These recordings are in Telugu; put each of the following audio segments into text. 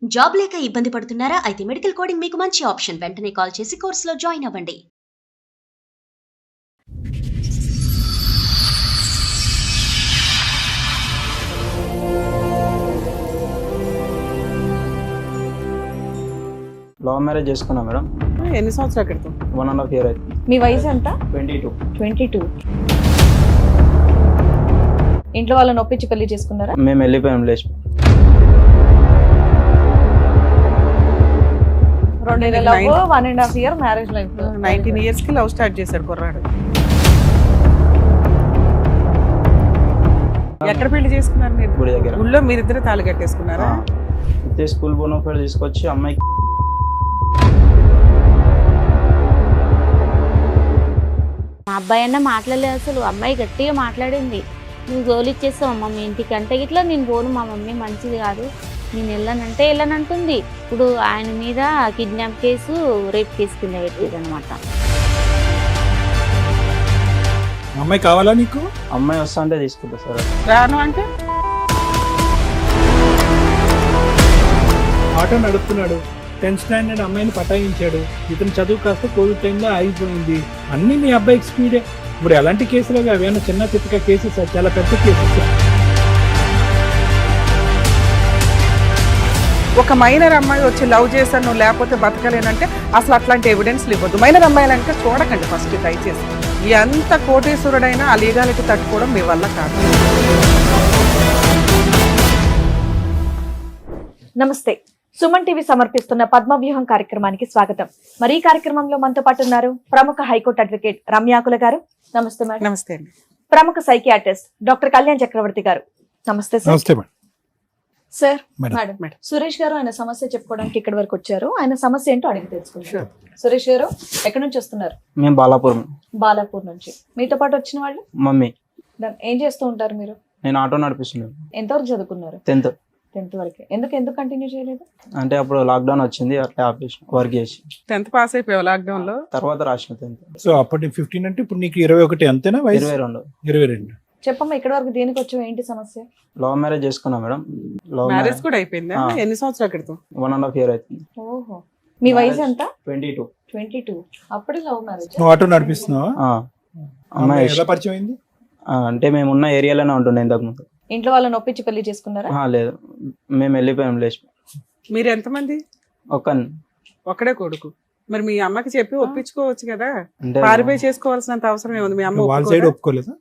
జాబ్ లేక ఇబ్బంది పడుతున్నారా? అయితే మెడికల్ కోడింగ్ మీకు మంచి ఆప్షన్. వెంటనే కాల్ చేసి కోర్సులో జాయిన్ అవ్వండి. లవ్ మ్యారేజ్ చేసుకున్నా మేడం. ఎన్ని సంవత్సరాల క్రితం? 1.5 year అవుతుంది. మీ వయసు ఎంత? 22. 22. ఇంట్లో వాళ్ళని ఒప్పించి పెళ్లి చేసుకున్నారా? మేము వెళ్ళిపోయాం లేచి. 2 నెలలు 1.5 year మ్యారేజ్ లైఫ్. 19 years కి లవ్ స్టార్ట్ చేశాడు కుర్రాడు. ఎక్కడ పెళ్లి చేసుకున్నారు మీరు? గుడి దగ్గర. ఊళ్ళో మీరిద్దరు తాళి కట్టేసుకున్నారా? అయితే స్కూల్ బోనఫైడ్ తీసుకొచ్చి అమ్మాయికి మా అబ్బాయి అన్న మాట్లాడలేదు, అసలు అమ్మాయి గట్టిగా మాట్లాడింది. నువ్వు గోలిచ్చేస్తావు అమ్మ మీ ఇంటికి అంటే ఇట్లా నేను పోను, మా మమ్మీ మంచిది కాదు, నేను వెళ్ళానంటే వెళ్ళనంటుంది. ఇప్పుడు ఆయన మీద కిడ్నాప్ కేసు, రేప్ కేసు కింద పెట్టేది అనమాట. అమ్మాయి కావాలా నీకు? అమ్మాయి వస్తా అంటే తీసుకుంటా సార్. రాను అంటే ఆటో నడుపుతున్నాడు, 10th standard అమ్మాయిని పటాయించాడు. ఇతను చదువు కాస్త కోవిడ్ టైంలో ఆగిపోయింది. అన్ని మీ అబ్బాయికి స్పీడే. ఇప్పుడు ఎలాంటి కేసులు అవి? అవేనా చిన్న చిత్తక కేసెస్? చాలా పెద్ద కేసెస్. ఒక మైనర్ అమ్మాయి వచ్చి లవ్ చేశాను నువ్వు లేకపోతే బతకలేనంటే అసలు అట్లాంటి ఎవిడెన్స్లు ఇవ్వద్దు. మైనర్ అమ్మాయిలంటే చూడకండి ఫస్ట్, దయచేసి. ఎంత కోటేశ్వరుడైనా ఆ లీగాలిటీ తట్టుకోవడం మీ వల్ల కాదు. నమస్తే. సుమన్ టీవీ సమర్పిస్తున్న పద్మవ్యూహం కార్యక్రమానికి స్వాగతం. మరి ఈ కార్యక్రమంలో మనతో పాటు ఉన్నారు ప్రముఖ హైకోర్టు అడ్వకేట్ రమ్యాకుల గారు. నమస్తే మేడం. నమస్తే అండి. ప్రముఖ సైకియాట్రిస్ట్ డాక్టర్ కళ్యాణ్ చక్రవర్తి గారు. నమస్తే సార్. నమస్తే madam. Sir, madam. Madam Suresh గారు ఆయన సమస్య చెప్పుకోవడానికి ఇక్కడి వరకు వచ్చారు. ఆయన సమస్య ఏంటో అడిగి తెలుసుకుంటారు. సురేష్ గారు ఎక్కడి నుంచి వస్తున్నారు? మేము బాలాపూర్. బాలాపూర్ నుంచి. మీతో పాటు వచ్చిన వాళ్ళు? మమ్మీ. ఏం చేస్తూ ఉంటారు మీరు? నేను ఆటో నడిపిస్తున్నాను. ఎంతవరకు చదువుకున్నారు? 10th వరకు. ఎందుకు కంటిన్యూ చేయలేదు? అంటే అప్పుడు లాక్డౌన్ వచ్చింది, అట్లా ఆపేసిన వర్క్ చేసి. 10th పాస్ అయిపోయావు లాక్డౌన్ లో? తర్వాత రాసిన 10th. సో అప్పటి 15 అంటే ఇప్పుడు నీకు 21 అంతేనా వయసు? 22. 22. చెప్పమ్మా, ఇక్కడ వరకు దేనికి వచ్చావు, ఏంటి సమస్య? లవ్ మ్యారేజ్ చేసుకున్నా మేడం. లవ్ మ్యారేజ్ కూడా అయిపోయిందా? ఎన్ని సంవత్సరాల క్రితం? 1.5 year అవుతుంది. ఓహో. మీ వయసు ఎంత? 22. 22. అప్పుడే లవ్ మ్యారేజ్. నువ్వు ఆటో నడిపిస్తున్నావా? అమ్మాయి ఎలా పరిచయం అయింది? అంటే మేము ఉన్న ఏరియాలోనే ఉంటుండే ఇంతకు ముందు. ఇంట్లో వాళ్ళని ఒప్పించి పెళ్లి చేసుకున్నారా? లేదు, మేము వెళ్ళిపోయాం లేచి. మీరు ఎంతమంది? ఒక్కడే కొడుకు. మరి మీ అమ్మకి చెప్పి ఒప్పించుకోవచ్చు కదా, అంటే పారిపోయి చేసుకోవాల్సినంత అవసరం ఏముంది? మీ అమ్మ వాళ్ళ సైడ్ ఒప్పుకోలేదా?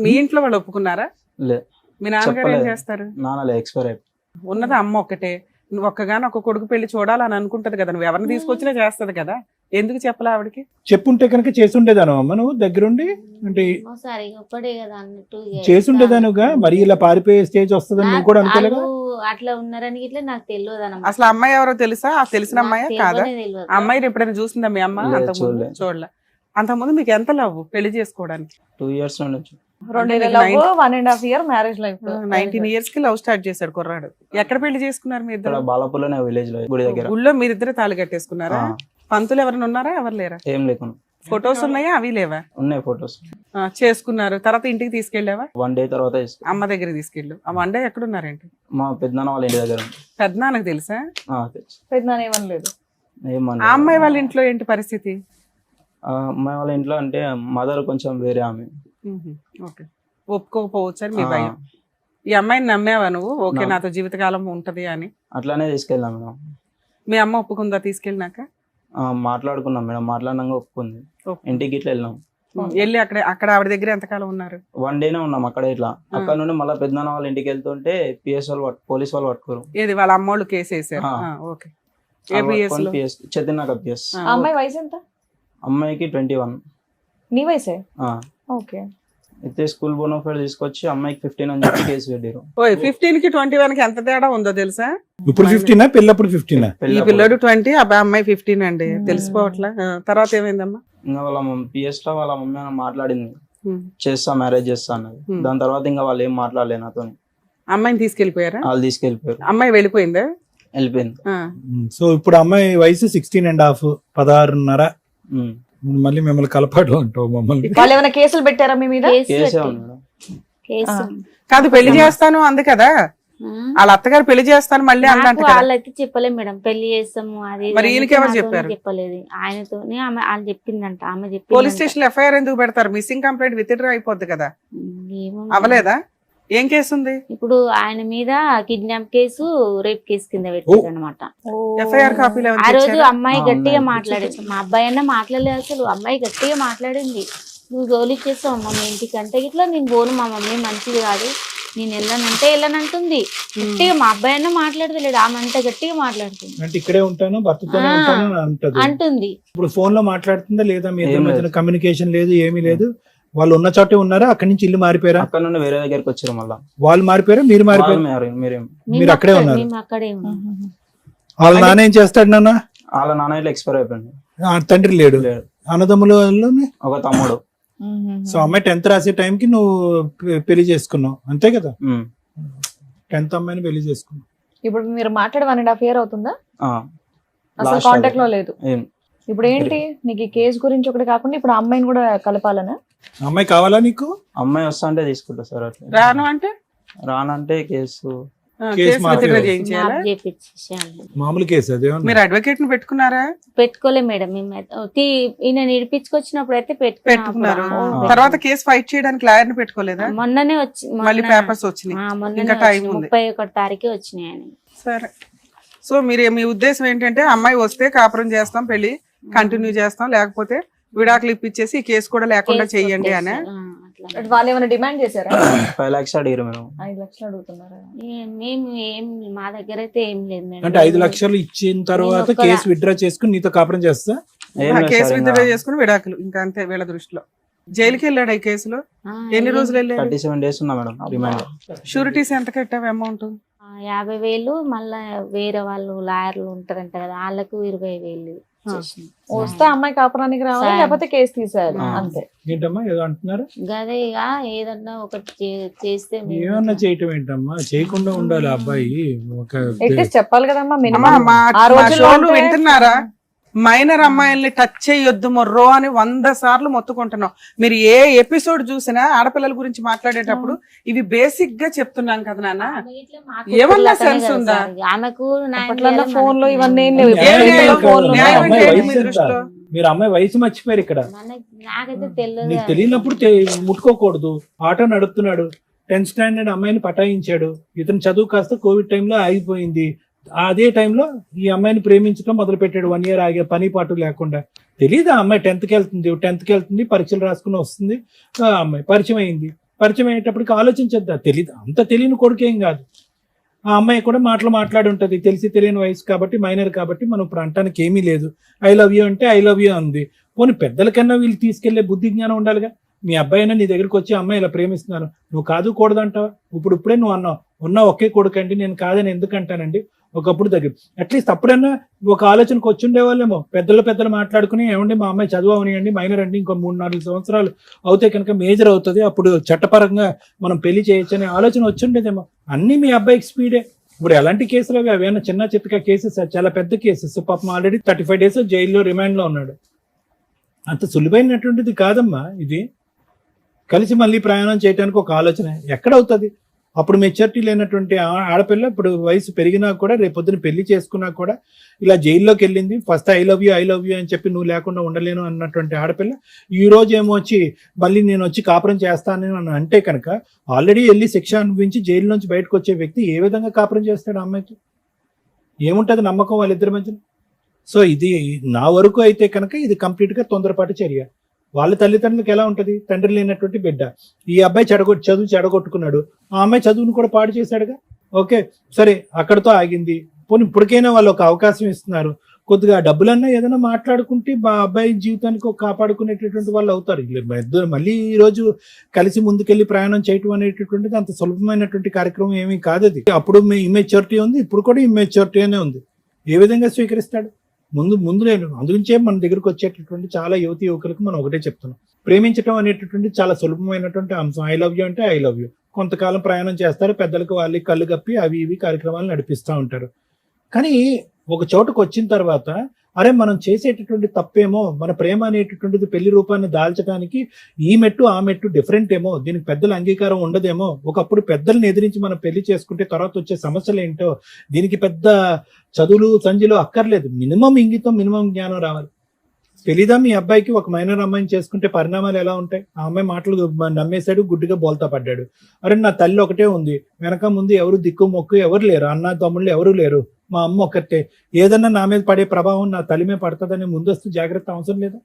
మీ ఇంట్లో వాళ్ళు ఒప్పుకున్నారా? లేదు. మీ నాన్నగారు ఏం చేస్తారు? నాన్నలే ఎక్స్పైర్ అయిపోయి. ఉన్నది అమ్మ ఒక్కటే. నువ్వు ఒక్కగాని ఒక కొడుకు పెళ్లి చూడాలని అనుకుంటది కదా, నువ్వు ఎవరిని తీసుకొచ్చినా చేస్తది కదా, ఎందుకు చెప్పలే ఆవిడకి? చెప్పుంటే కనుక చేసుండేదాను అమ్మ, నువ్వు దగ్గరుండి అంటే సరే ఒక్కడే కదా అన్నట్టు చేసుండేదానుగా. మరి ఇలా పారిపోయే స్టేజ్ వస్తుందని నువ్వు కూడా అనుకోలేదా? అట్లా ఉన్నారని ఇట్లా నాకు తెలియదు అన్నమాట. అసలు అమ్మాయి ఎవరో తెలుసా? ఆ తెలిసిన అమ్మాయా కాదా? అమ్మాయిని ఎప్పుడైనా చూసిందా మీ అమ్మ? లేదు, అంతకుముందు చూడలే. అంతకుముందు మీకు ఎంత లవ్ పెళ్లి చేసుకోవడానికి? 2 years నుంచి. 2 నెలలు 1.5 year మ్యారేజ్ లైఫ్. 19 years కి లవ్ స్టార్ట్ చేశాడు కుర్రాడు. ఎక్కడ పెళ్లి చేసుకున్నారు మీ ఇద్దరు? ఇక్కడ బాలాపూర్లోనే విలేజ్ లో, గుడి దగ్గర. ఊళ్ళో మీరిద్దరు తాళి కట్టేసుకున్నారా? పంతులు ఎవరైనా ఉన్నారా? ఎవరు లేరా? ఏం లేకుండా. ఫొటోస్ ఉన్నాయా? అవి లేవా? ఉన్నాయి ఫొటోస్. చేసుకున్నారు. తర్వాత ఇంటికి తీసుకెళ్ళావా? 1 day తర్వాత అమ్మ దగ్గర తీసుకెళ్ళు. ఆ 1 day ఎక్కడున్నారేంటి? మా పెద్దనాన్న వాళ్ళ ఇంటి దగ్గర ఉంది. పెద్దనాన్నకు తెలుసా? తెలుసు. పెద్దనాన్న ఏమనలేదు. ఏమన్నా ఆ అమ్మాయి వాళ్ళ ఇంట్లో ఏంటి పరిస్థితి? అమ్మాయి వాళ్ళ ఇంట్లో అంటే మదర్ కొంచెం వేరే ఆమె. ఓకే, ఒప్పుకోకపోవచ్చు అని మీ భయం. ఈ అమ్మాయిని నమ్మావా నువ్వు? ఓకే, నాతో జీవితకాలం ఉంటది అని. అట్లానే తీసుకెళ్ళాం మేడం. మీ అమ్మ ఒప్పుకుందా తీసుకెళ్ళినాక? మాట్లాడుకున్నాం మేడం, మాట్లాడినాక ఒప్పుకుంది. ఇంటికి ఇట్లా వెళ్ళినాం. వెళ్ళి అక్కడ ఆవిడ దగ్గర ఎంతకాలం ఉన్నారు? 1 day ఉన్నాం అక్కడ. ఇట్లా అక్కడ నుండి మళ్ళీ పెద్దనాన్న వాళ్ళ ఇంటికి వెళ్తుంటే PS వాళ్ళు, పోలీస్ వాళ్ళు పట్టుకోరు. ఏది వాళ్ళ అమ్మోళ్ళు కేసు వేసారు? ఓకే. చదివినాక PS. అమ్మాయి వయసు ఎంత? అమ్మాయికి 21. నీ వయసే? ఓకే. అయితే స్కూల్ బోనఫైడ్ తీసుకొచ్చి అమ్మాయికి 15 అని చెప్పి కేసు పెట్టారు. 15 కి 21 కి ఎంత తేడా ఉందో తెలుసా? ఇప్పుడు 15 పెళ్ళప్పుడు 15. ఈ పిల్లడు 20, అమ్మాయి 15 అండి. తెలిసిపోవట్లా. తర్వాత ఏమైందమ్మా? ఇంకా వాళ్ళ PS లో వాళ్ళ మమ్మీ మాట్లాడింది, చేస్తా మ్యారేజ్ చేస్తా అన్నది. దాని తర్వాత ఇంకా వాళ్ళు ఏం మాట్లాడలేదు నాతో. అమ్మాయిని తీసుకెళ్లిపోయారా? వాళ్ళు తీసుకెళ్లిపోయారు. అమ్మాయి వెళ్ళిపోయిందా? వెళ్ళిపోయింది. సో ఇప్పుడు అమ్మాయి వయసు 16.5, 16.5. మళ్ళీ మిమ్మల్ని కలపాడు అంటావు మమ్మల్ని. వాళ్ళు ఏమైనా కేసులు పెట్టారా మీ మీద? కేసే ఉంది మేడం. కేసు కాదు, పెళ్లి చేస్తాను అంది కదా, వాళ్ళ అత్తగారు పెళ్లి చేస్తాను మళ్ళీ అన్నంట కదా. వాళ్ళైతే చెప్పలేదు మేడం, పెళ్లి చేస్తాము అది మరి ఇది ఈయనకి ఎవరు నాతోనే చెప్పారు? చెప్పలేదు, ఆయనతోనే ఆమె వాళ్ళు చెప్పిందంట. ఆమె పోలీస్ చెప్పింది స్టేషన్ లో ఎఫ్ఐఆర్ ఎందుకు పెడతారు? మిస్సింగ్ కంప్లైంట్ విత్డ్రా అయిపోద్ది కదా. అవలేదా? ఏం కేసు ఉంది? ఇప్పుడు ఆయన మీద కిడ్నాప్ కేసు, రేప్ కేసు కింద పెట్టారు అనమాట. ఎఫ్ఐఆర్ కాపీలు ఆ ఏమైనా రోజు తెచ్చారా? అమ్మాయి ఆ, గట్టిగా ఉన్నాయి. మాట్లాడేది, మా అబ్బాయి అన్న మాట్లాడలేదు అసలు. అమ్మాయి గట్టిగా మాట్లాడింది, నువ్వు గోలు ఇచ్చేస్తావు అమ్మ మీ ఇంటికి అంటే ఇట్లా నేను పోను, మా మమ్మీ మంచిది కాదు, నేను వెళ్ళనంటే వెళ్ళనంటుంది. గట్టిగా మా అబ్బాయి అన్న మాట్లాడతలేడు, ఆమె అంత గట్టిగా మాట్లాడుతుంది. అంటే ఇక్కడే ఉంటాను, భర్తతోనే ఆ, ఉంటాను అని అంటది. అంటుంది. ఇప్పుడు ఫోన్ లో మాట్లాడుతుందా లేదా? మీ ఇద్దరి ఏం మధ్యన లేదు. కమ్యూనికేషన్ లేదు, ఏమీ లేదు. వాళ్ళు ఉన్న చోటే ఉన్నారా? అక్కడి నుంచి ఇల్లు మారిపోయారా? అక్కడ నుండి వేరే దగ్గరికి వచ్చారు మళ్ళా. వాళ్ళు మారిపోయారా, మీరు మారిపోయారు? మీరేం మీరు అక్కడే ఉన్నారు. మేము అక్కడే ఉన్నాం. వాళ్ళ నాన్న ఏం చేస్తాడు నాన్న? వాళ్ళ నాన్న ఇట్లా ఎక్స్పైర్ అయిపోయింది. తండ్రి లేడు. లేడు. అన్నదమ్ములు ఒక తమ్ముడు. సో అమ్మాయి 10th రాసే టైంకి నువ్వు పెళ్లి చేసుకున్నావు అంతే కదా? ఉమ్. 10th అమ్మాయిని పెళ్లి చేసుకున్నావు. ఇప్పుడు మీరు మాట్లాడి 1.5 year అవుతుందా? ఆ. అసలు Last కాంటాక్ట్ లో లేదు. ఏం ఇప్పుడు ఏంటి నీకు ఈ కేసు గురించి ఒకటి కాకుండా ఇప్పుడు ఆ అమ్మాయిని కూడా కలపాలనా? అమ్మాయి కావాలా నీకు? అమ్మాయి వస్తా అంటే తీసుకుంటా సార్. అట్లా రాను అంటే రానంటే కేసు కేసు కేసు మాఫీ విత్డ్రా అవుతుంది. చేయించాలా? మ్యాప్ చేపించేసాను. మామూలు కేసు అదేమన్నా? మీరు అడ్వకేట్ ని పెట్టుకున్నారా? పెట్టుకోలే మేడం, మేము ఈయన నిడిపించుకొచ్చినప్పుడు అయితే పెట్టుకున్నారు. ఆ. తర్వాత కేసు ఫైట్ చేయడానికి లాయర్ ని పెట్టుకోలేదా? మొన్ననే వచ్చి మళ్ళీ పేపర్స్ వచ్చినాయి. ఇంకా time ఉంది. 31 తారీఖే వచ్చినాయి ఆయన. సరే. సో మీరు మీ ఉద్దేశం ఏంటంటే అమ్మాయి వస్తే కాపురం చేస్తాం, పెళ్లి కంటిన్యూ చేస్తాం, లేకపోతే విడాకులు ఇప్పించేసి ఈ కేసు కూడా లేకుండా కేసు చెయ్యండి అనే. కొట్టేస్తారు. అట్లా. వాళ్ళు ఏమైనా డిమాండ్ చేశారా? 5 lakhs అడిగారు మేడం. 5 లక్షలు అడుగుతున్నారా? మేము ఏం మా దగ్గర అయితే ఏం లేదు మేడం. అంటే 5 లక్షలు ఇచ్చిన తర్వాత నేను కేసు విత్డ్రా చేసుకుని నీతో కాపురం చేస్తా? ఏం లేదు కేసు సార్, విత్డ్రా ఇంకా చేసుకుని విడాకులు, ఇంకా అంతే వీళ్ళ దృష్టిలో. జైలుకి వెళ్ళాడు ఈ కేసులో. ఆ, ఎన్ని రోజులు వెళ్ళాడు? 37 days ఉన్నా మేడం రిమాండ్. షూరిటీస్ ఎంత కట్టావు అమౌంట్? 50,000 మళ్ళా వేరే వాళ్ళు లాయర్లు ఉంటారంట కదా, వాళ్ళకు 20,000 చేసిన. వస్తే అమ్మాయి కాపురానికి రావాలి, సాయం. లేకపోతే కేసు తీసేయాలి ఆ. అంతే. ఏంటమ్మా ఏదో అంటున్నారు? గదే ఇక ఏదన్నా ఒకటి చేస్తే మేము ఏమన్నా చేయటం ఏంటమ్మా? చేయకుండా ఉండాలి ఆ అబ్బాయి. ఒక అట్లీస్ట్ చెప్పాలి కదమ్మా అమ్మా, మినిమం. ఆ రోజుల్లో షోలు అంటే- వింటున్నారా? మైనర్ అమ్మాయిల్ని టచ్ చేయొద్దు మొర్రో అని 100 సార్లు మొత్తుకుంటున్నాం. మీరు ఏ ఎపిసోడ్ చూసినా ఆడపిల్లల గురించి మాట్లాడేటప్పుడు ఇవి బేసిక్ గా చెప్తున్నాం కదా నాన్న. ఆమె ఇట్లా మాకు ఏమన్నా అట్లనే sense కదా ఉందా? సార్. ఆమెకు న్యాయం అప్పట్లో చేయాలి, ఫోన్ లో మనకు ఇవన్నీ ఏం న్యాయం లేవు. ఏం చేయాలి లేదు. కాదు. న్యాయం అమ్మాయి అంటే వయసు మీ ఎంత? దృష్టిలో? మీరు అమ్మాయి వయసు మర్చిపోయారు ఇక్కడ. నాకైతే తెలియదు. నీకు తెలియనప్పుడు ముట్టుకోకూడదు. ఆటో నడుపుతున్నాడు, 10th స్టాండర్డ్ అమ్మాయిని పటాయించాడు. ఇతను చదువు కాస్త కోవిడ్ టైంలో ఆగిపోయింది. అదే టైంలో ఈ అమ్మాయిని ప్రేమించడం మొదలు పెట్టాడు. 1 year ఆగే పని పాటు లేకుండా. తెలీదా అమ్మాయి 10th కి వెళ్తుంది, పరీక్షలు రాసుకుని వస్తుంది. ఆ అమ్మాయి పరిచయం అయింది. పరిచయం అయ్యేటప్పటికి ఆలోచించద్దా? తెలీదు, అంత తెలియని కొడుకేం కాదు. ఆ అమ్మాయి కూడా మాట్లాడి ఉంటది. తెలిసి తెలియని వయసు కాబట్టి, మైనర్ కాబట్టి మనం ఇప్పుడు అంటానికి ఏమీ లేదు. ఐ లవ్ యూ అంటే ఐ లవ్ యూ అంది. పోనీ పెద్దలకన్నా వీళ్ళు తీసుకెళ్లే బుద్ధి జ్ఞానం ఉండాలిగా. మీ అబ్బాయి అయినా నీ దగ్గరికి వచ్చి అమ్మాయి ఇలా ప్రేమిస్తున్నాను, నువ్వు కాదు కూడదంటావా? ఇప్పుడే నువ్వు అన్నావు, ఉన్నా ఒకే కొడుకండి, నేను కాదని ఎందుకు అంటానండి? ఒకప్పుడు దగ్గర అట్లీస్ట్ అప్పుడన్నా ఒక ఆలోచనకు వచ్చి ఉండేవాళ్ళేమో. పెద్దలు మాట్లాడుకుని, ఏమండి మా అమ్మాయి చదువు అవనియండి, మైనర్ అండి, ఇంకో 3-4 సంవత్సరాలు అవుతే కనుక మేజర్ అవుతుంది, అప్పుడు చట్టపరంగా మనం పెళ్లి చేయొచ్చు అనే ఆలోచన వచ్చి ఉండేదేమో. అన్ని మీ అబ్బాయికి స్పీడే. ఇప్పుడు ఎలాంటి కేసులు అవి? అవేనా చిన్న చిత్తగా కేసెస్? చాలా పెద్ద కేసెస్. పాపం ఆల్రెడీ 35 days జైల్లో రిమాండ్ లో ఉన్నాడు. అంత సులువైనటువంటిది కాదమ్మా ఇది. కలిసి మళ్ళీ ప్రయాణం చేయడానికి ఒక ఆలోచన ఎక్కడవుతుంది? అప్పుడు మెచ్యూరిటీ లేనటువంటి ఆడపిల్ల ఇప్పుడు వయసు పెరిగినా కూడా, రేపొద్దున పెళ్లి చేసుకున్నా కూడా ఇలా జైల్లోకి వెళ్ళింది. ఫస్ట్ ఐ లవ్ యూ అని చెప్పి నువ్వు లేకుండా ఉండలేను అన్నటువంటి ఆడపిల్ల ఈ రోజు ఏమో వచ్చి మళ్ళీ నేను వచ్చి కాపురం చేస్తాను అని అంటే కనుక, ఆల్రెడీ వెళ్ళి శిక్ష అనుభవించి జైలు నుంచి బయటకు వచ్చే వ్యక్తి ఏ విధంగా కాపురం చేస్తాడు? అమ్మాయికి ఏముంటది నమ్మకం వాళ్ళిద్దరి మధ్యన? సో ఇది నా వరకు అయితే కనుక ఇది కంప్లీట్ గా తొందరపాటు చర్య. వాళ్ళ తల్లిదండ్రులకు ఎలా ఉంటది? తండ్రి లేనటువంటి బిడ్డ. ఈ అబ్బాయి చదువు చెడగొట్టుకున్నాడు, ఆ అమ్మాయి చదువును కూడా పాడు చేశాడుగా. ఓకే సరే, అక్కడతో ఆగింది. పోనీ ఇప్పటికైనా వాళ్ళు ఒక అవకాశం ఇస్తున్నారు. కొద్దిగా డబ్బులన్నా ఏదైనా మాట్లాడుకుంటే మా అబ్బాయి జీవితానికి ఒక కాపాడుకునేటటువంటి వాళ్ళు అవుతారు. మళ్ళీ ఈ రోజు కలిసి ముందుకెళ్లి ప్రయాణం చేయటం అనేటటువంటిది అంత సులభమైనటువంటి కార్యక్రమం ఏమీ కాదు. అది అప్పుడు ఇమ్మెచ్యూరిటీ ఉంది, ఇప్పుడు కూడా ఇమ్మెచ్యూరిటీ అనే ఉంది. ఏ విధంగా స్వీకరిస్తాడు? ముందు నేను అందుగురించే మన దగ్గరకు వచ్చేటటువంటి చాలా యువతి యువకులకు మనం ఒకటే చెప్తున్నాం, ప్రేమించడం అనేటటువంటి చాలా సులభమైనటువంటి అంశం. ఐ లవ్ యూ అంటే ఐ లవ్ యూ. కొంతకాలం ప్రయాణం చేస్తారు, పెద్దలకు వాళ్ళకి కళ్ళు కప్పి అవి ఇవి కార్యక్రమాలు నడిపిస్తూ ఉంటారు. కానీ ఒక చోటుకు వచ్చిన తర్వాత అరే మనం చేసేటటువంటి తప్పేమో, మన ప్రేమ అనేటటువంటిది పెళ్లి రూపాన్ని దాల్చడానికి ఈ మెట్టు ఆ మెట్టు డిఫరెంట్ ఏమో, దీనికి పెద్దల అంగీకారం ఉండదేమో, ఒకప్పుడు పెద్దల్ని ఎదిరించి మనం పెళ్లి చేసుకుంటే తర్వాత వచ్చే సమస్యలు ఏంటో, దీనికి పెద్ద చదువులు సంజులు అక్కర్లేదు, మినిమం ఇంగితం మినిమం జ్ఞానం రావాలి. తెలీదా మీ అబ్బాయికి ఒక మైనర్ అమ్మాయిని చేసుకుంటే పరిణామాలు ఎలా ఉంటాయి? ఆ అమ్మాయి మాటలు నమ్మేశాడు, గుడ్డిగా బోల్తా పడ్డాడు. అరే నా తల్లి ఒకటే ఉంది, వెనక ముందు ఎవరు దిక్కు మొక్కు ఎవరు లేరు, అన్న తమ్ముళ్ళు ఎవరు లేరు, మా అమ్మ ఒక్కటే, ఏదన్నా నా మీద పడే ప్రభావం నా తల్లి మీద పడుతుందని ముందస్తు జాగ్రత్త అవసరం లేదా?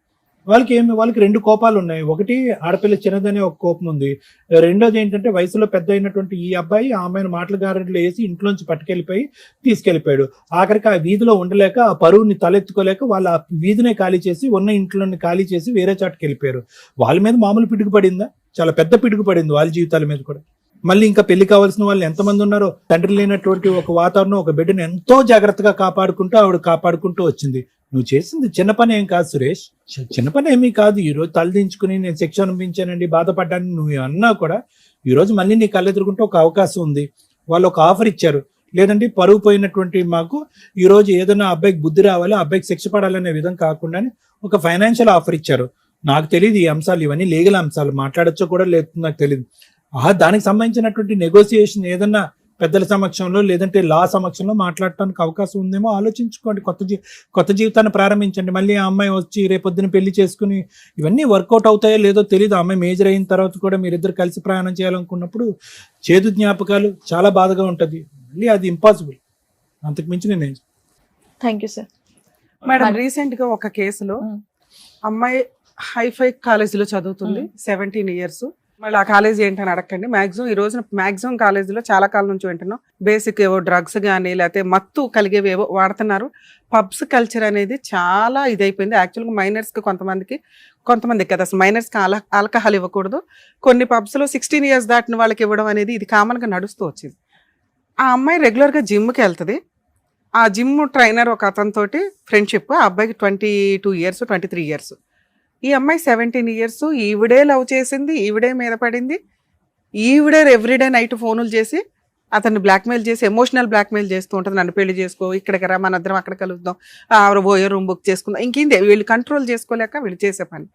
వాళ్ళకి రెండు కోపాలు ఉన్నాయి. ఒకటి ఆడపిల్ల చిన్నదనే ఒక కోపం ఉంది, రెండోది ఏంటంటే వయసులో పెద్ద అయినటువంటి ఈ అబ్బాయి ఆ అమ్మాయిని మాటల గారెడ్లు వేసి ఇంట్లోంచి పట్టుకెళ్ళిపోయి తీసుకెళ్లిపోయాడు. ఆఖరికి ఆ వీధిలో ఉండలేక ఆ పరువుని తలెత్తుకోలేక వాళ్ళ ఆ వీధినే ఖాళీ చేసి ఉన్న ఇంట్లోని ఖాళీ చేసి వేరే చాటుకి వెళ్ళిపోయారు. వాళ్ళ మీద మామూలు పిడుగు పడిందా? చాలా పెద్ద పిడుగు పడింది వాళ్ళ జీవితాల మీద కూడా. మళ్ళీ ఇంకా పెళ్లి కావాల్సిన వాళ్ళు ఎంతమంది ఉన్నారో, తండ్రి లేనటువంటి ఒక వాతావరణం, ఒక బిడ్డను ఎంతో జాగ్రత్తగా కాపాడుకుంటూ వచ్చింది. నువ్వు చేసింది చిన్న పని ఏం కాదు సురేష్, చిన్న పని ఏమీ కాదు. ఈ రోజు తలదించుకుని నేను శిక్ష అనిపించానండి, బాధపడ్డాను నువ్వు అన్నా కూడా ఈ రోజు మళ్ళీ నీ కళ్ళెదురుకుంటే ఒక అవకాశం ఉంది. వాళ్ళు ఒక ఆఫర్ ఇచ్చారు, లేదంటే పరువు పోయినటువంటి మాకు ఈ రోజు ఏదైనా అబ్బాయికి బుద్ధి రావాలి, అబ్బాయికి శిక్ష పడాలనే విధం కాకుండా ఒక ఫైనాన్షియల్ ఆఫర్ ఇచ్చారు. నాకు తెలియదు ఈ అంశాలు, ఇవన్నీ లీగల్ అంశాలు, మాట్లాడచ్చో కూడా లేదు నాకు తెలియదు. దానికి సంబంధించినటువంటి నెగోసియేషన్ ఏదన్నా పెద్దల సమక్షంలో లేదంటే లా సమక్షంలో మాట్లాడటానికి అవకాశం ఉందేమో ఆలోచించుకోండి. కొత్త జీవితాన్ని ప్రారంభించండి. మళ్ళీ ఆ అమ్మాయి వచ్చి రేపొద్దున పెళ్లి చేసుకుని ఇవన్నీ వర్కౌట్ అవుతాయో లేదో తెలియదు. ఆ అమ్మాయి మేజర్ అయిన తర్వాత కూడా మీరిద్దరు కలిసి ప్రయాణం చేయాలనుకున్నప్పుడు చేదు జ్ఞాపకాలు చాలా బాధగా ఉంటుంది. మళ్ళీ అది ఇంపాసిబుల్. అంతకు మించి నేను thank you sir. Madam recent గా ఒక కేసులో అమ్మాయి హైఫై కాలేజీలో చదువుతుంది, 17 years. మళ్ళీ ఆ కాలేజీ ఏంటని అడగండి. మాక్సిమం ఈ రోజున మాక్సిమం కాలేజీలో చాలా కాలం నుంచి వింటున్నాం, బేసిక్ ఏవో డ్రగ్స్ కానీ లేకపోతే మత్తు కలిగేవి ఏవో వాడుతున్నారు. పబ్స్ కల్చర్ అనేది చాలా ఇదైపోయింది. యాక్చువల్గా మైనర్స్కి కొంతమందికి కదా అసలు మైనర్స్కి ఆల్కహాల్ ఇవ్వకూడదు. కొన్ని పబ్స్లో 16 years దాటిన వాళ్ళకి ఇవ్వడం అనేది ఇది కామన్గా నడుస్తూ వచ్చింది. ఆ అమ్మాయి రెగ్యులర్గా జిమ్కి వెళ్తుంది. ఆ జిమ్ ట్రైనర్ ఒక అతనితోటి ఫ్రెండ్షిప్. ఆ అబ్బాయికి 22 years 23 years. ఈ అమ్మాయి 17 years. ఈవిడే లవ్ చేసింది, ఈవిడే మీద పడింది, ఈవిడే ఎవ్రీడే నైట్ ఫోనులు చేసి అతన్ని బ్లాక్మెయిల్ చేసి ఎమోషనల్ బ్లాక్మెయిల్ చేస్తూ ఉంటుంది. నన్ను పెళ్లి చేసుకో, ఇక్కడికి రా, మన ఇద్దరం అక్కడ కలుద్దాం, పోయే రూమ్ బుక్ చేసుకుందాం, ఇంకేంది వీళ్ళు కంట్రోల్ చేసుకోలేక వీళ్ళు చేసే పని.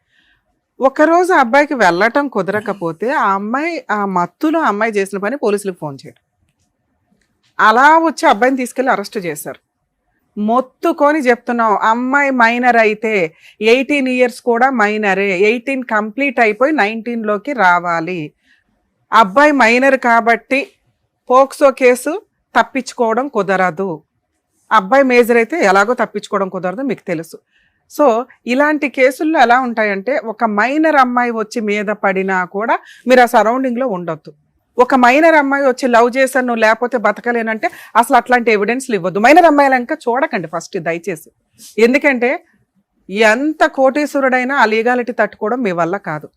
ఒకరోజు ఆ అబ్బాయికి వెళ్ళటం కుదరకపోతే ఆ అమ్మాయి ఆ మత్తులో అమ్మాయి చేసిన పని పోలీసులకు ఫోన్ చేయడం, అలా వచ్చి అబ్బాయిని తీసుకెళ్లి అరెస్ట్ చేశారు. మొత్తుకొని చెప్తున్నాం, అమ్మాయి మైనర్ అయితే 18 years కూడా మైనరే, 18 కంప్లీట్ అయిపోయి 19లోకి రావాలి. అబ్బాయి మైనర్ కాబట్టి పోక్సో కేసు తప్పించుకోవడం కుదరదు. అబ్బాయి మేజర్ అయితే ఎలాగో తప్పించుకోవడం కుదరదు, మీకు తెలుసు. సో ఇలాంటి కేసుల్లో ఎలా ఉంటాయంటే, ఒక మైనర్ అమ్మాయి వచ్చి మీద పడినా కూడా మీరు ఆ సరౌండింగ్లో ఉండొద్దు. ఒక మైనర్ అమ్మాయి వచ్చి లవ్ చేశాను నువ్వు లేకపోతే బతకలేనంటే అసలు అట్లాంటి ఎవిడెన్స్లు ఇవ్వద్దు. మైనర్ అమ్మాయిలంక చూడకండి ఫస్ట్ దయచేసి. ఎందుకంటే ఎంత కోటీశ్వరుడైనా ఆ లీగాలిటీ తట్టుకోవడం మీ వల్ల కాదు.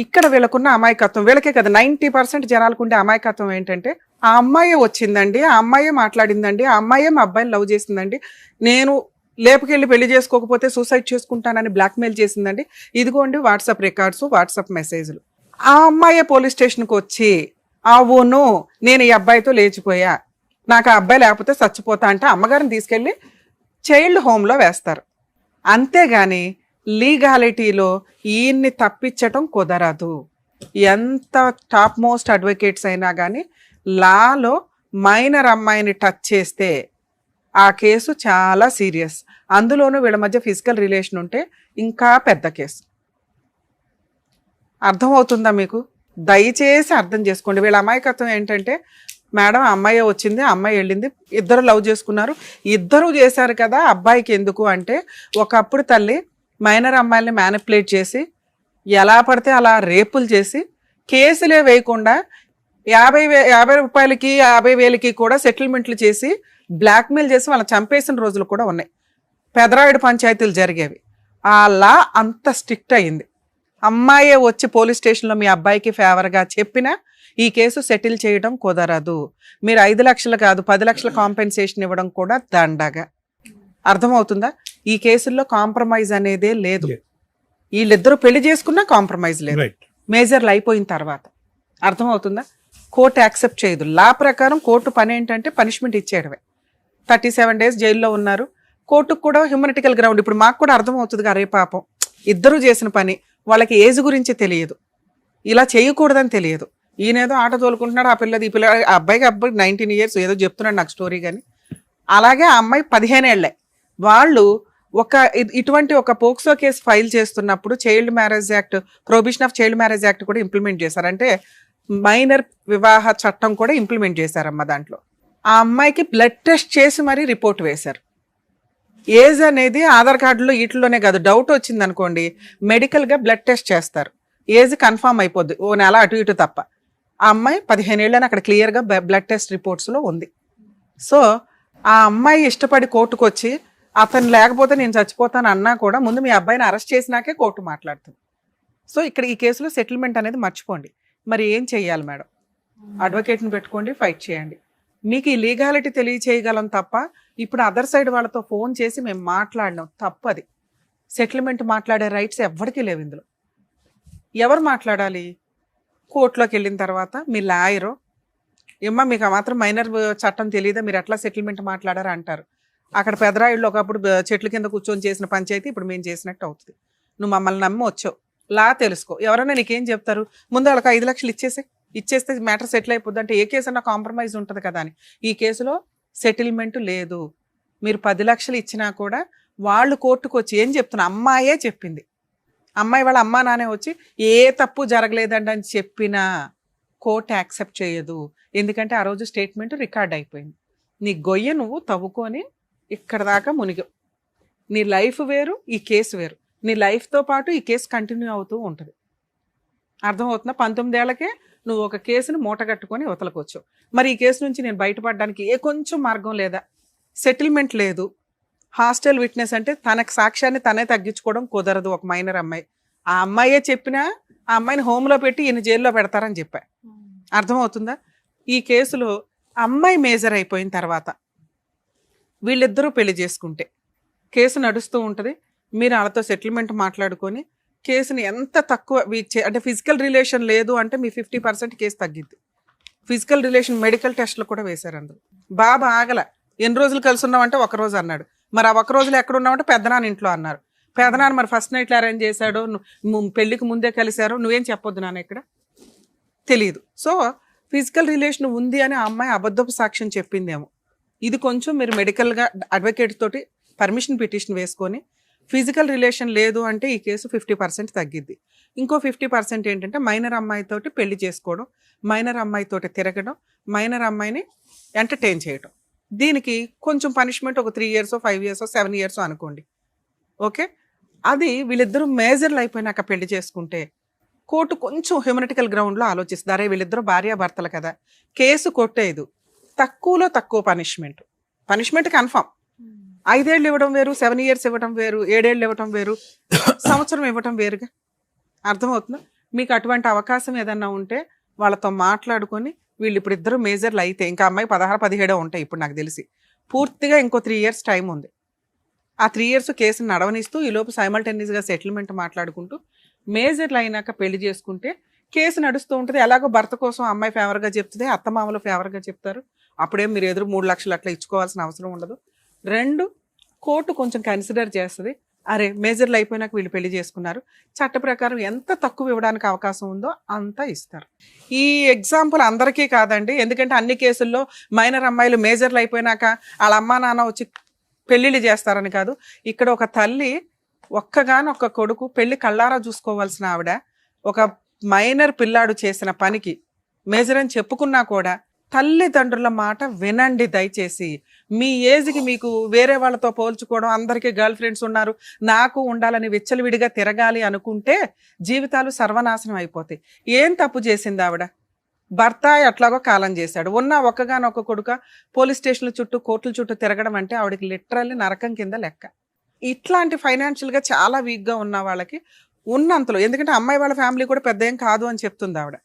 ఇక్కడ వీళ్ళకున్న అమాయకత్వం, వీళ్ళకే కదా 90% జనాలకు ఉండే అమాయకత్వం ఏంటంటే, ఆ అమ్మాయి వచ్చిందండి, ఆ అమ్మాయే మాట్లాడిందండి, ఆ అమ్మాయే మా అబ్బాయిని లవ్ చేసిందండి, నేను లేపుకెళ్ళి పెళ్లి చేసుకోకపోతే సూసైడ్ చేసుకుంటానని బ్లాక్మెయిల్ చేసిందండి, ఇదిగోండి వాట్సాప్ రికార్డ్స్, వాట్సాప్ మెసేజ్లు. ఆ అమ్మాయే పోలీస్ స్టేషన్కి వచ్చి అవును నేను ఈ అబ్బాయితో లేచిపోయా, నాకు ఆ అబ్బాయి లేకపోతే చచ్చిపోతా అంటే అమ్మగారిని తీసుకెళ్ళి చైల్డ్ హోమ్లో వేస్తారు. అంతేగాని లీగాలిటీలో ఈయన్ని తప్పించటం కుదరదు. ఎంత టాప్ మోస్ట్ అడ్వకేట్స్ అయినా కానీ లాలో మైనర్ అమ్మాయిని టచ్ చేస్తే ఆ కేసు చాలా సీరియస్. అందులోనూ వీళ్ళ మధ్య ఫిజికల్ రిలేషన్ ఉంటే ఇంకా పెద్ద కేసు. అర్థమవుతుందా మీకు? దయచేసి అర్థం చేసుకోండి. వీళ్ళ అమాయకత్వం ఏంటంటే, మేడం అమ్మాయి వచ్చింది, అమ్మాయి వెళ్ళింది, ఇద్దరు లవ్ చేసుకున్నారు, ఇద్దరు చేశారు కదా అబ్బాయికి ఎందుకు అంటే, ఒకప్పుడు తల్లి మైనర్ అమ్మాయిల్ని మ్యానిపులేట్ చేసి ఎలా పడితే అలా రేపులు చేసి కేసులే వేయకుండా 50 రూపాయలకి 50,000కి కూడా సెటిల్మెంట్లు చేసి బ్లాక్మెయిల్ చేసి వాళ్ళని చంపేసిన రోజులు కూడా ఉన్నాయి. పెదరాయుడు పంచాయతీలు జరిగేవి. ఆ లా అంత స్ట్రిక్ట్ అయింది. అమ్మాయే వచ్చి పోలీస్ స్టేషన్లో మీ అబ్బాయికి ఫేవర్గా చెప్పినా ఈ కేసు సెటిల్ చేయడం కుదరదు. మీరు 5 లక్షలు కాదు 10 లక్షల కాంపెన్సేషన్ ఇవ్వడం కూడా దండగా. అర్థమవుతుందా? ఈ కేసుల్లో కాంప్రమైజ్ అనేదే లేదు. వీళ్ళిద్దరూ పెళ్లి చేసుకున్నా కాంప్రమైజ్ లేదు, మేజర్లు అయిపోయిన తర్వాత. అర్థమవుతుందా? కోర్టు యాక్సెప్ట్ చేయదు. లా ప్రకారం కోర్టు పని ఏంటంటే పనిష్మెంట్ ఇచ్చేయడమే. 37 days జైల్లో ఉన్నారు. కోర్టుకు కూడా హ్యూమనిటికల్ గ్రౌండ్. ఇప్పుడు మాకు కూడా అర్థమవుతుంది అరే పాపం ఇద్దరు చేసిన పని, వాళ్ళకి ఏజ్ గురించి తెలియదు, ఇలా చేయకూడదని తెలియదు. ఈయనేదో ఆట తోలుకుంటున్నాడు, ఆ పిల్లది ఈ పిల్ల, ఆ అబ్బాయి 19 years ఏదో చెప్తున్నాడు నాకు స్టోరీ. కానీ అలాగే ఆ అమ్మాయి 15 ఏళ్లే. వాళ్ళు ఇటువంటి ఒక పోక్సో కేసు ఫైల్ చేస్తున్నప్పుడు child marriage act, prohibition of child marriage act కూడా ఇంప్లిమెంట్ చేశారు. అంటే మైనర్ వివాహ చట్టం కూడా ఇంప్లిమెంట్ చేశారమ్మ. దాంట్లో ఆ అమ్మాయికి బ్లడ్ టెస్ట్ చేసి మరీ రిపోర్ట్ వేశారు. ఏజ్ అనేది ఆధార్ కార్డులో వీటిలోనే కాదు, డౌట్ వచ్చింది అనుకోండి మెడికల్గా బ్లడ్ టెస్ట్ చేస్తారు, ఏజ్ కన్ఫామ్ అయిపోద్ది, ఓ నెల అటు ఇటు తప్ప. ఆ అమ్మాయి 15 ఏళ్ళని అక్కడ క్లియర్గా బ్లడ్ టెస్ట్ రిపోర్ట్స్లో ఉంది. సో ఆ అమ్మాయి ఇష్టపడి కోర్టుకు వచ్చి అతను లేకపోతే నేను చచ్చిపోతాను అన్నా కూడా ముందు మీ అబ్బాయిని అరెస్ట్ చేసినాకే కోర్టు మాట్లాడుతుంది. సో ఇక్కడ ఈ కేసులో సెటిల్మెంట్ అనేది మర్చిపోండి. మరి ఏం చెయ్యాలి మేడం? అడ్వకేట్ని పెట్టుకోండి, ఫైట్ చేయండి. మీకు ఈ లీగాలిటీ తెలియచేయగలం తప్ప ఇప్పుడు అదర్ సైడ్ వాళ్ళతో ఫోన్ చేసి మేము మాట్లాడినాం తప్పది. సెటిల్మెంట్ మాట్లాడే రైట్స్ ఎవరికి లేవు ఇందులో. ఎవరు మాట్లాడాలి? కోర్టులోకి వెళ్ళిన తర్వాత మీ లాయరు ఏమ్మా మీకు ఆ మాత్రం మైనర్ చట్టం తెలియదా, మీరు ఎట్లా సెటిల్మెంట్ మాట్లాడారు అంటారు. అక్కడ పెదరాయిళ్ళు ఒకప్పుడు చెట్ల కింద కూర్చొని చేసిన పంచాయతీ ఇప్పుడు మేము చేసినట్టు అవుతుంది. నువ్వు మమ్మల్ని నమ్మి వచ్చావు, లా తెలుసుకో. ఎవరైనా నీకేం చెప్తారు? ముందు వాళ్ళకి 5 లక్షలు ఇచ్చేస్తే మ్యాటర్ సెటిల్ అయిపోద్ది అంటే ఏ కేసు అన్నా కాంప్రమైజ్ ఉంటుంది కదా అని. ఈ కేసులో సెటిల్మెంట్ లేదు. మీరు 10 లక్షలు ఇచ్చినా కూడా వాళ్ళు కోర్టుకు వచ్చి ఏం చెప్తున్నా, అమ్మాయే చెప్పింది, అమ్మాయి వాళ్ళ అమ్మా నానే వచ్చి ఏ తప్పు జరగలేదండి అని చెప్పినా కోర్టు యాక్సెప్ట్ చేయదు. ఎందుకంటే ఆ రోజు స్టేట్మెంట్ రికార్డ్ అయిపోయింది. నీ గొయ్య నువ్వు తవ్వుకొని ఇక్కడ దాకా మునిగావు. నీ లైఫ్ వేరు, ఈ కేసు వేరు. నీ లైఫ్తో పాటు ఈ కేసు కంటిన్యూ అవుతూ ఉంటుంది. అర్థమవుతుందా? 19 ఏళ్లకే నువ్వు ఒక కేసును మూటగట్టుకొని వతలకొచ్చావు. మరి ఈ కేసు నుంచి నేను బయటపడడానికి ఏ కొంచెం మార్గం లేదా? సెటిల్మెంట్ లేదు. హాస్టల్ విట్నెస్ అంటే తనకు సాక్ష్యాన్ని తనే తగ్గించుకోవడం కుదరదు. ఒక మైనర్ అమ్మాయి, ఆ అమ్మాయే చెప్పినా ఆ అమ్మాయిని హోమ్లో పెట్టి ఈయన జైల్లో పెడతారని చెప్పా. అర్థమవుతుందా? ఈ కేసులో అమ్మాయి మేజర్ అయిపోయిన తర్వాత వీళ్ళిద్దరూ పెళ్లి చేసుకుంటే కేసు నడుస్తూ ఉంటుంది. మీరు వాళ్ళతో సెటిల్మెంట్ మాట్లాడుకొని కేసుని ఎంత తక్కువ అంటే ఫిజికల్ రిలేషన్ లేదు అంటే మీ 50% కేసు తగ్గిద్ది. ఫిజికల్ రిలేషన్ మెడికల్ టెస్ట్లు కూడా వేశారు అందులో. బాబా ఆగల, ఎన్ని రోజులు కలిసి ఉన్నామంటే 1 రోజు అన్నాడు. మరి ఆ 1 రోజులు ఎక్కడ ఉన్నామంటే పెద్దనాన్న ఇంట్లో అన్నారు. పెద్దనాన్న మరి ఫస్ట్ నైట్లు అరేంజ్ చేశాడు, పెళ్లికి ముందే కలిశారు, నువ్వేం చెప్పొద్దు నాన్న ఇక్కడ తెలియదు. సో ఫిజికల్ రిలేషన్ ఉంది అని ఆ అమ్మాయి అబద్ధపు సాక్ష్యం చెప్పిందేమో. ఇది కొంచెం మీరు మెడికల్గా అడ్వకేట్ తోటి పర్మిషన్ పిటిషన్ వేసుకొని ఫిజికల్ రిలేషన్ లేదు అంటే ఈ కేసు 50% తగ్గిద్ది. ఇంకో 50% ఏంటంటే మైనర్ అమ్మాయితోటి పెళ్లి చేసుకోవడం, మైనర్ అమ్మాయితోటి తిరగడం, మైనర్ అమ్మాయిని ఎంటర్టైన్ చేయడం. దీనికి కొంచెం పనిష్మెంట్ ఒక 3 years 5 years 7 years అనుకోండి. ఓకే, అది వీళ్ళిద్దరూ మేజర్లు అయిపోయినాక పెళ్లి చేసుకుంటే కోర్టు కొంచెం హ్యూమనిటికల్ గ్రౌండ్లో ఆలోచిస్తుంది. అరే వీళ్ళిద్దరూ భార్యాభర్తలు కదా, కేసు కొట్టేదు, తక్కువలో తక్కువ పనిష్మెంట్ కన్ఫామ్. 5 ఏళ్ళు ఇవ్వడం వేరు, 7 years ఇవ్వడం వేరు, 7 ఏళ్ళు ఇవ్వడం వేరు, సంవత్సరం ఇవ్వడం వేరుగా. అర్థమవుతుందా? మీకు అటువంటి అవకాశం ఏదన్నా ఉంటే వాళ్ళతో మాట్లాడుకొని వీళ్ళు ఇప్పుడు ఇద్దరు మేజర్లు అయితే ఇంకా అమ్మాయి 16-17 ఉంటాయి ఇప్పుడు నాకు తెలిసి. పూర్తిగా ఇంకో 3 years టైం ఉంది. ఆ 3 years కేసుని నడవనిస్తూ ఈలోపు సైమల్టేనియస్గా సెటిల్మెంట్ మాట్లాడుకుంటూ మేజర్లు అయినాక పెళ్లి చేసుకుంటే కేసు నడుస్తూ ఉంటుంది. ఎలాగో భర్త కోసం అమ్మాయి ఫేవర్గా చెప్తుంది, అత్తమామలు ఫేవర్గా చెప్తారు. అప్పుడేం మీరు ఎదురు 3 లక్షలు అట్లా ఇచ్చుకోవాల్సిన అవసరం ఉండదు. 2, కోర్టు కొంచెం కన్సిడర్ చేస్తుంది. అరే మేజర్లు అయిపోయినాక వీళ్ళు పెళ్లి చేసుకున్నారు, చట్ట ప్రకారం ఎంత తక్కువ ఇవ్వడానికి అవకాశం ఉందో అంత ఇస్తారు. ఈ ఎగ్జాంపుల్ అందరికీ కాదండి, ఎందుకంటే అన్ని కేసుల్లో మైనర్ అమ్మాయిలు మేజర్లు అయిపోయినాక వాళ్ళ అమ్మా నాన్న వచ్చి పెళ్ళిళ్ళు చేస్తారని కాదు. ఇక్కడ ఒక తల్లి ఒక్కగానొక్క కొడుకు పెళ్లి కళ్ళారా చూసుకోవాల్సిన ఆవిడ ఒక మైనర్ పిల్లాడు చేసిన పనికి మేజర్ అని చెప్పుకున్నా కూడా తల్లిదండ్రుల మాట వినండి దయచేసి. మీ ఏజ్కి మీకు వేరే వాళ్ళతో పోల్చుకోవడం, అందరికీ గర్ల్ ఫ్రెండ్స్ ఉన్నారు నాకు ఉండాలని విచ్చలవిడిగా తిరగాలి అనుకుంటే జీవితాలు సర్వనాశనం అయిపోతాయి. ఏం తప్పు చేసింది ఆవిడ? భర్త ఎట్లాగో కాలం చేశాడు, ఉన్న ఒక్కగానొక్క కొడుక పోలీస్ స్టేషన్ల చుట్టూ కోర్టుల చుట్టూ తిరగడం అంటే ఆవిడకి లిటరల్లీ నరకం కింద లెక్క. ఇట్లాంటి ఫైనాన్షియల్గా చాలా వీక్గా ఉన్న వాళ్ళకి ఉన్నంతలో, ఎందుకంటే అమ్మాయి వాళ్ళ ఫ్యామిలీ కూడా పెద్ద ఏం కాదు అని చెప్తుంది ఆవిడ.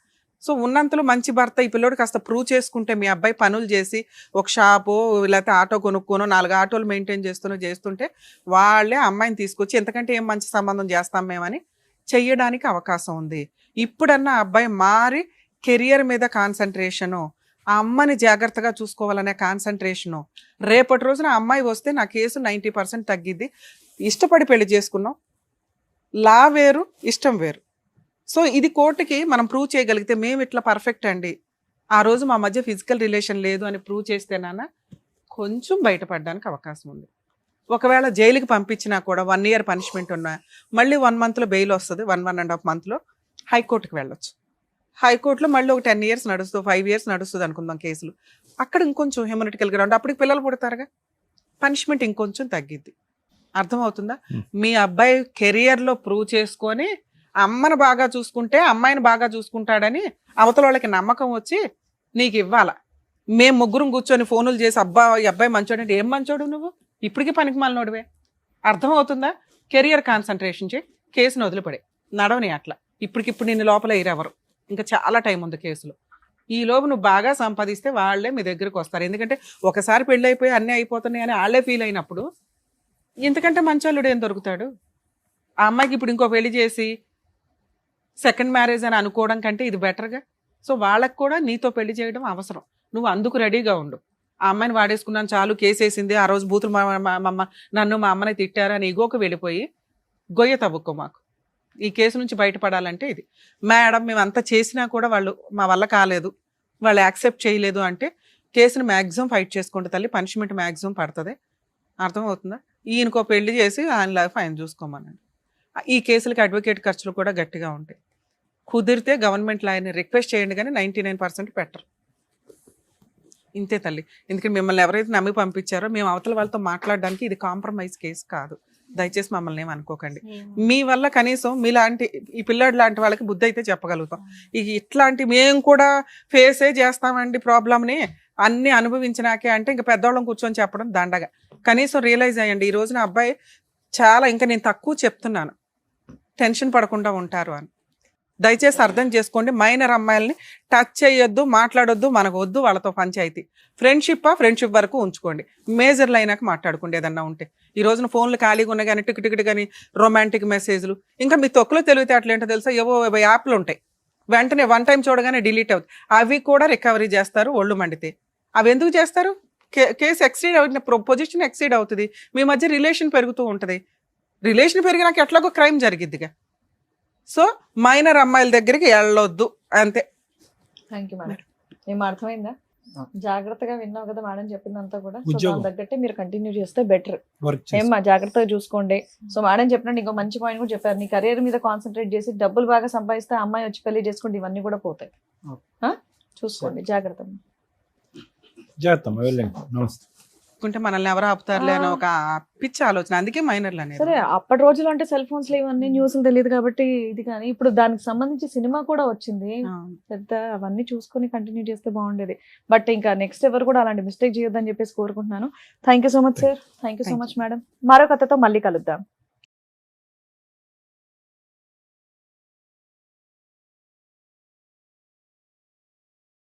సో ఉన్నంతలో మంచి భర్త ఈ పిల్లోడు కాస్త ప్రూవ్ చేసుకుంటే మీ అబ్బాయి పనులు చేసి ఒక షాపు లేకపోతే ఆటో కొనుక్కోనో 4 ఆటోలు మెయింటైన్ చేస్తుంటే వాళ్ళే అమ్మాయిని తీసుకొచ్చి ఎంతకంటే ఏం మంచి సంబంధం చేస్తాం మేమని చెయ్యడానికి అవకాశం ఉంది. ఇప్పుడన్నా అబ్బాయి మారి కెరియర్ మీద కాన్సన్ట్రేషను, ఆ అమ్మని జాగ్రత్తగా చూసుకోవాలనే కాన్సన్ట్రేషను. రేపటి రోజున ఆ అమ్మాయి వస్తే నా కేసు 90% తగ్గిద్ది. ఇష్టపడి పెళ్లి చేసుకున్నాం, లా వేరు ఇష్టం వేరు. సో ఇది కోర్టుకి మనం ప్రూవ్ చేయగలిగితే మేము ఇట్లా పర్ఫెక్ట్ అండి, ఆ రోజు మా మధ్య ఫిజికల్ రిలేషన్ లేదు అని ప్రూవ్ చేస్తేనానా కొంచెం బయటపడడానికి అవకాశం ఉంది. ఒకవేళ జైలుకి పంపించినా కూడా 1 year పనిష్మెంట్ ఉన్నా మళ్ళీ 1 monthలో బెయిల్ వస్తుంది, 1.5 monthలో హైకోర్టుకి వెళ్ళొచ్చు. హైకోర్టులో మళ్ళీ ఒక 10 years నడుస్తుంది, 5 years నడుస్తుంది అనుకుందాం కేసులు. అక్కడ ఇంకొంచెం హ్యూమనిటికల్ గ్రౌండ్, అప్పటికి పిల్లలు పుడతారుగా, పనిష్మెంట్ ఇంకొంచెం తగ్గిద్ది. అర్థమవుతుందా? మీ అబ్బాయి కెరియర్లో ప్రూవ్ చేసుకొని అమ్మను బాగా చూసుకుంటే అమ్మాయిని బాగా చూసుకుంటాడని అవతల వాళ్ళకి నమ్మకం వచ్చి నీకు ఇవ్వాల. మేము ముగ్గురం కూర్చొని ఫోనులు చేసి ఈ అబ్బాయి మంచోడు అంటే ఏం మంచోడు నువ్వు, ఇప్పటికీ పనికి మాలినోడివే. అర్థమవుతుందా? కెరియర్ కాన్సన్ట్రేషన్ చేయి, కేసును వదిలిపడే, నడవని అట్లా. ఇప్పటికిప్పుడు నిన్ను లోపల ఎయిరెవరు, ఇంకా చాలా టైం ఉంది కేసులో. ఈ లోపు నువ్వు బాగా సంపాదిస్తే వాళ్ళే మీ దగ్గరకు వస్తారు. ఎందుకంటే ఒకసారి పెళ్ళి అయిపోయి అన్నీ అయిపోతున్నాయి అని వాళ్ళే ఫీల్ అయినప్పుడు ఇంతకంటే మంచోళ్ళుడు ఏం దొరుకుతాడు? ఆ అమ్మాయికి ఇప్పుడు ఇంకో పెళ్లి చేసి సెకండ్ మ్యారేజ్ అని అనుకోవడం కంటే ఇది బెటర్గా. సో వాళ్ళకు కూడా నీతో పెళ్లి చేయడం అవసరం, నువ్వు అందుకు రెడీగా ఉండు. ఆ అమ్మాయిని వాడేసుకున్నాను చాలు, కేసేసింది, ఆ రోజు బూతులు నన్ను మా అమ్మని తిట్టారు అని ఇగోకి వెళ్ళిపోయి గొయ్య తవ్వుకో మాకు. ఈ కేసు నుంచి బయటపడాలంటే ఇది. మేడం మేము అంతా చేసినా కూడా వాళ్ళు మా వల్ల కాలేదు, వాళ్ళు యాక్సెప్ట్ చేయలేదు అంటే కేసును మ్యాక్సిమం ఫైట్ చేసుకోండి తల్లి, పనిష్మెంట్ మ్యాక్సిమం పడుతుంది. అర్థమవుతుందా? ఈయనకో పెళ్లి చేసి ఆయన లైఫ్ ఆయన చూసుకోమనండి. ఈ కేసులకి అడ్వకేట్ ఖర్చులు కూడా గట్టిగా ఉంటాయి. కుదిరితే గవర్నమెంట్ లాయర్ని రిక్వెస్ట్ చేయండి, కానీ 99% పెట్టరు. ఇంతే తల్లి. ఎందుకంటే మిమ్మల్ని ఎవరైతే నమ్మి పంపించారో మేము అవతల వాళ్ళతో మాట్లాడడానికి ఇది కాంప్రమైజ్ కేసు కాదు. దయచేసి మమ్మల్ని ఏమనుకోకండి. మీ వల్ల కనీసం మీలాంటి ఈ పిల్లాడి లాంటి వాళ్ళకి బుద్ధి అయితే చెప్పగలుగుతాం. ఇట్లాంటి మేము కూడా ఫేసే చేస్తామండి ప్రాబ్లమ్ని, అన్ని అనుభవించినాకే అంటే ఇంకా పెద్దవాళ్ళం కూర్చొని చెప్పడం దండగా. కనీసం రియలైజ్ అయ్యండి, ఈ రోజున అబ్బాయి చాలా, ఇంకా నేను తక్కువ చెప్తున్నాను, టెన్షన్ పడకుండా ఉంటారు అని. దయచేసి అర్థం చేసుకోండి. మైనర్ అమ్మాయిల్ని టచ్ చేయొద్దు, మాట్లాడొద్దు, మనకు వద్దు వాళ్ళతో పంచాయితీ. ఫ్రెండ్షిప్ వరకు ఉంచుకోండి, మేజర్లు అయినాక మాట్లాడుకోండి ఏదన్నా ఉంటే. ఈ రోజున ఫోన్లు ఖాళీగా ఉన్నాయి కానీ టిక్ కానీ రొమాంటిక్ మెసేజ్లు, ఇంకా మీ తొక్కులో తెలివితే అట్లేంటో తెలుసా, ఏవో యాప్లు ఉంటాయి, వెంటనే 1 time చూడగానే డిలీట్ అవుతుంది. అవి కూడా రికవరీ చేస్తారు ఒళ్ళు మండితే. అవి ఎందుకు చేస్తారు? కేసు ఎక్సీడ్ అవుతుంది, పొజిషన్ ఎక్సీడ్ అవుతుంది, మీ మధ్య రిలేషన్ పెరుగుతూ ఉంటుంది. రిలేషన్ పెరిగినాక ఎట్లాగో క్రైమ్ జరిగిద్దిగా. సో మైనర్ అమ్మాయిల దగ్గరికి వెళ్ళొద్దు, అంతే. Thank you madam. ఏం అర్థమైందా? జాగ్రత్తగా విన్నావు కదా మేడం చెప్పిందంతా కూడా. సో ఉద్యోగం. దాని తగ్గట్టే మీరు కంటిన్యూ చేస్తే బెటర్. వర్క్ ఏమ్మా జాగ్రత్తగా చూసుకోండి. సో మేడం చెప్పినట్టు ఇంకో మంచి పాయింట్ కూడా చెప్పారు, నీ కెరీర్ మీద కాన్సన్ట్రేట్ చేసి డబ్బులు బాగా సంపాదిస్తే అమ్మాయి వచ్చి పెళ్లి చేసుకుంటే ఇవన్నీ కూడా పోతాయి. చూసుకోండి, జాగ్రత్త. చేస్తాం, వెళ్ళండి. నమస్తే. ఉంటే మనల్ని ఎవరు ఆపుతారులే అని ఒక పిచ్చి ఆలోచన, అందుకే మైనర్లు అనేది. సరే అప్పటి రోజులు అంటే సెల్ ఫోన్స్ లో ఇవన్నీ న్యూస్లు తెలియదు కాబట్టి ఇది, కానీ ఇప్పుడు దానికి సంబంధించి సినిమా కూడా వచ్చింది పెద్ద, అవన్నీ చూసుకొని కంటిన్యూ చేస్తే బాగుండేది. బట్ ఇంకా నెక్స్ట్ ఎవరు కూడా అలాంటి మిస్టేక్ చేయొద్దని చెప్పేసి కోరుకుంటున్నాను. Thank you so much sir. Thank you so much madam. మరో కథతో మళ్ళీ కలుద్దాం.